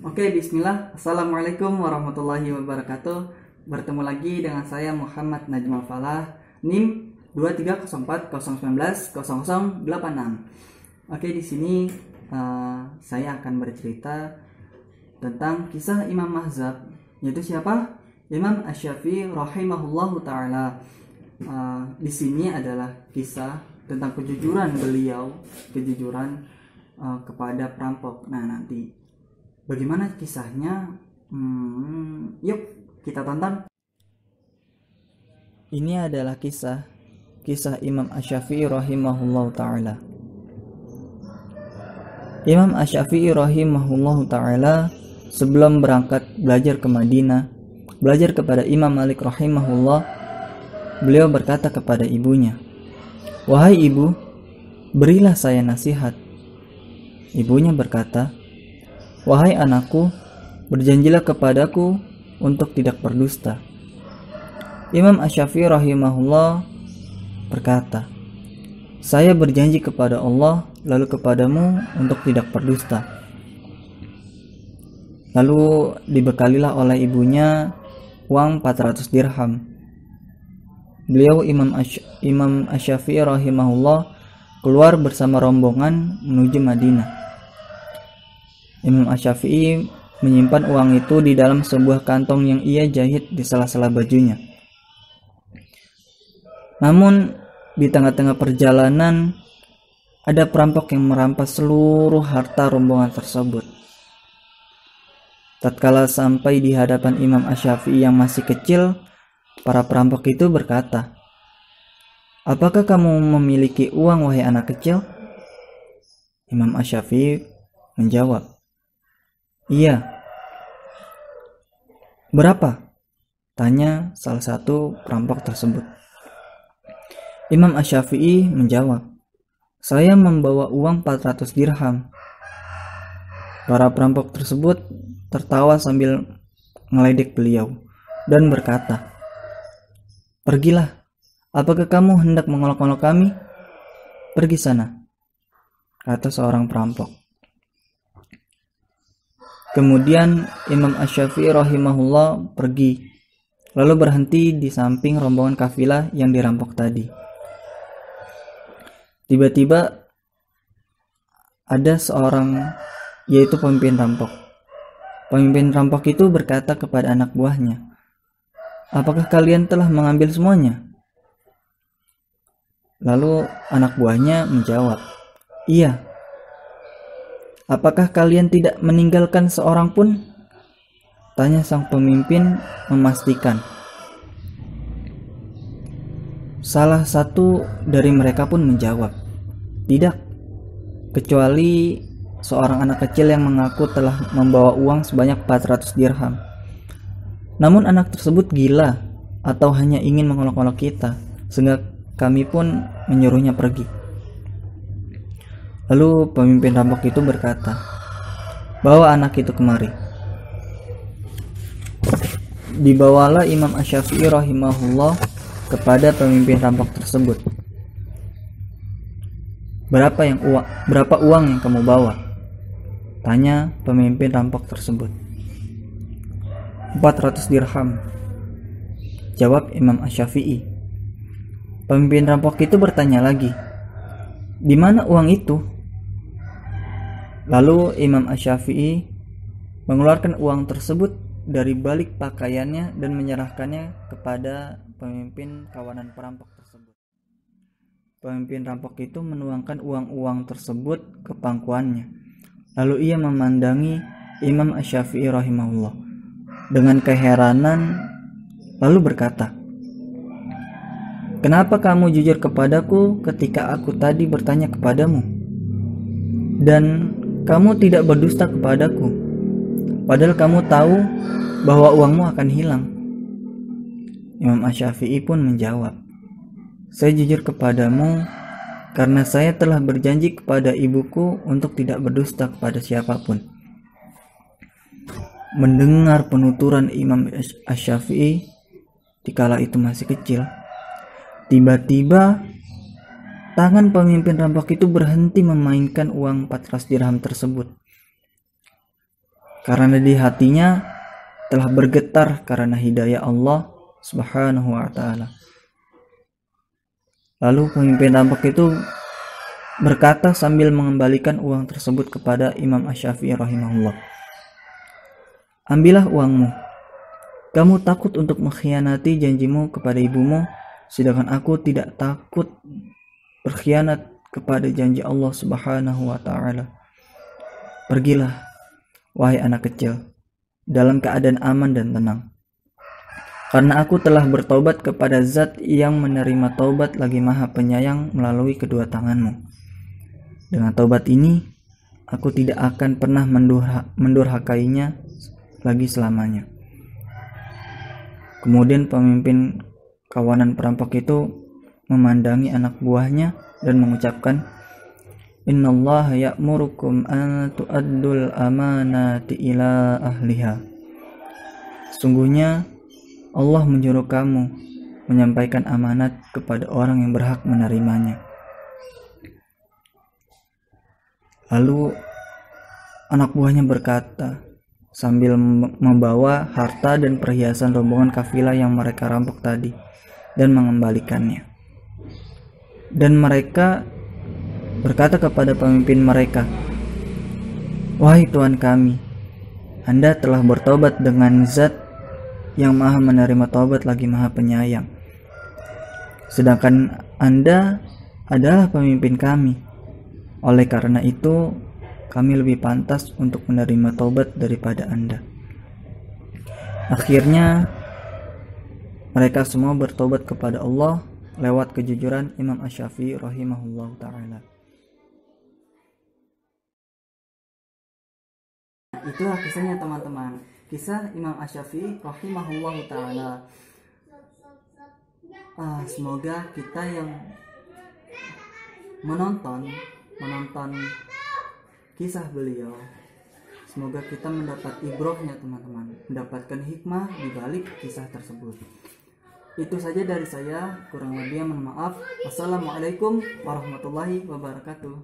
Oke, bismillah. Assalamualaikum warahmatullahi wabarakatuh. Bertemu lagi dengan saya Muhammad Najmal Falah, NIM 23040190086. Oke, di sini saya akan bercerita tentang kisah Imam Mazhab, yaitu siapa? Imam Asy-Syafi'i rahimahullahu taala. Di sini adalah kisah tentang kejujuran beliau, kepada perampok. Nah, nanti bagaimana kisahnya? Yuk kita tonton. Ini adalah kisah Imam Asy-Syafi'i rahimahullahu taala. Imam Asy-Syafi'i rahimahullahu taala sebelum berangkat belajar ke Madinah, belajar kepada Imam Malik rahimahullah, beliau berkata kepada ibunya, "Wahai ibu, berilah saya nasihat." Ibunya berkata, "Wahai anakku, berjanjilah kepadaku untuk tidak berdusta." Imam Asy-Syafi'i rahimahullah berkata, "Saya berjanji kepada Allah lalu kepadamu untuk tidak berdusta." Lalu dibekalilah oleh ibunya uang 400 dirham. Beliau Imam Asy-Syafi'i rahimahullah keluar bersama rombongan menuju Madinah. Imam Asy-Syafi'i menyimpan uang itu di dalam sebuah kantong yang ia jahit di sela-sela bajunya. Namun di tengah-tengah perjalanan ada perampok yang merampas seluruh harta rombongan tersebut. Tatkala sampai di hadapan Imam Asy-Syafi'i yang masih kecil, para perampok itu berkata, "Apakah kamu memiliki uang, wahai anak kecil?" Imam Asy-Syafi'i menjawab, "Iya." "Berapa?" tanya salah satu perampok tersebut. Imam Asy-Syafi'i menjawab, "Saya membawa uang 400 dirham." Para perampok tersebut tertawa sambil ngeledek beliau dan berkata, "Pergilah, apakah kamu hendak mengolok-olok kami? Pergi sana," kata seorang perampok. Kemudian Imam Asy-Syafi'i rahimahullah pergi, lalu berhenti di samping rombongan kafilah yang dirampok tadi. Tiba-tiba ada seorang, yaitu pemimpin rampok. Pemimpin rampok itu berkata kepada anak buahnya, "Apakah kalian telah mengambil semuanya?" Lalu anak buahnya menjawab, "Iya." "Apakah kalian tidak meninggalkan seorang pun?" tanya sang pemimpin memastikan. Salah satu dari mereka pun menjawab, "Tidak, kecuali seorang anak kecil yang mengaku telah membawa uang sebanyak 400 dirham. Namun anak tersebut gila atau hanya ingin mengolok-olok kita, sehingga kami pun menyuruhnya pergi." Lalu pemimpin rampok itu berkata, "Bawa anak itu kemari." Dibawalah Imam Asy-Syafi'i rahimahullah kepada pemimpin rampok tersebut. Berapa uang yang kamu bawa?" tanya pemimpin rampok tersebut. 400 dirham, jawab Imam Asy-Syafi'i. Pemimpin rampok itu bertanya lagi, "Di mana uang itu?" Lalu Imam Asy-Syafi'i mengeluarkan uang tersebut dari balik pakaiannya dan menyerahkannya kepada pemimpin kawanan perampok tersebut. Pemimpin rampok itu menuangkan uang-uang tersebut ke pangkuannya. Lalu ia memandangi Imam Asy-Syafi'i rahimahullah dengan keheranan, lalu berkata, "Kenapa kamu jujur kepadaku ketika aku tadi bertanya kepadamu? Dan kamu tidak berdusta kepadaku, padahal kamu tahu bahwa uangmu akan hilang?" Imam Asy-Syafi'i pun menjawab, "Saya jujur kepadamu karena saya telah berjanji kepada ibuku untuk tidak berdusta kepada siapapun." Mendengar penuturan Imam Asy-Syafi'i dikala itu masih kecil, tiba-tiba tangan pemimpin rampok itu berhenti memainkan uang 400 dirham tersebut. karena di hatinya telah bergetar karena hidayah Allah Subhanahu wa taala. Lalu pemimpin tampak itu berkata sambil mengembalikan uang tersebut kepada Imam Asy-Syafi'i rahimahullah, "Ambillah uangmu. Kamu takut untuk mengkhianati janjimu kepada ibumu, sedangkan aku tidak takut berkhianat kepada janji Allah Subhanahu wa taala. Pergilah, wahai anak kecil, dalam keadaan aman dan tenang. Karena aku telah bertobat kepada Zat yang menerima taubat lagi Maha Penyayang melalui kedua tanganmu. Dengan taubat ini, aku tidak akan pernah mendurhakainya lagi selamanya." Kemudian pemimpin kawanan perampok itu memandangi anak buahnya dan mengucapkan, "Innallaha ya'murukum an tu'addul amanati ila ahliha." Sungguhnya Allah menyuruh kamu menyampaikan amanat kepada orang yang berhak menerimanya. Lalu anak buahnya berkata sambil membawa harta dan perhiasan rombongan kafilah yang mereka rampok tadi dan mengembalikannya. Dan mereka berkata kepada pemimpin mereka, "Wahai Tuhan kami, Anda telah bertobat dengan Zat yang Maha menerima taubat lagi Maha Penyayang. Sedangkan Anda adalah pemimpin kami. Oleh karena itu, kami lebih pantas untuk menerima taubat daripada Anda." Akhirnya mereka semua bertobat kepada Allah lewat kejujuran Imam Asy-Syafi'i rahimahullah ta'ala. Itulah kisahnya teman-teman, kisah Imam Asy-Syafi'i rahimahullah ta'ala. Semoga kita yang menonton kisah beliau, semoga kita mendapat ibrohnya teman-teman, mendapatkan hikmah di balik kisah tersebut. Itu saja dari saya, kurang lebihnya mohon maaf. Wassalamualaikum warahmatullahi wabarakatuh.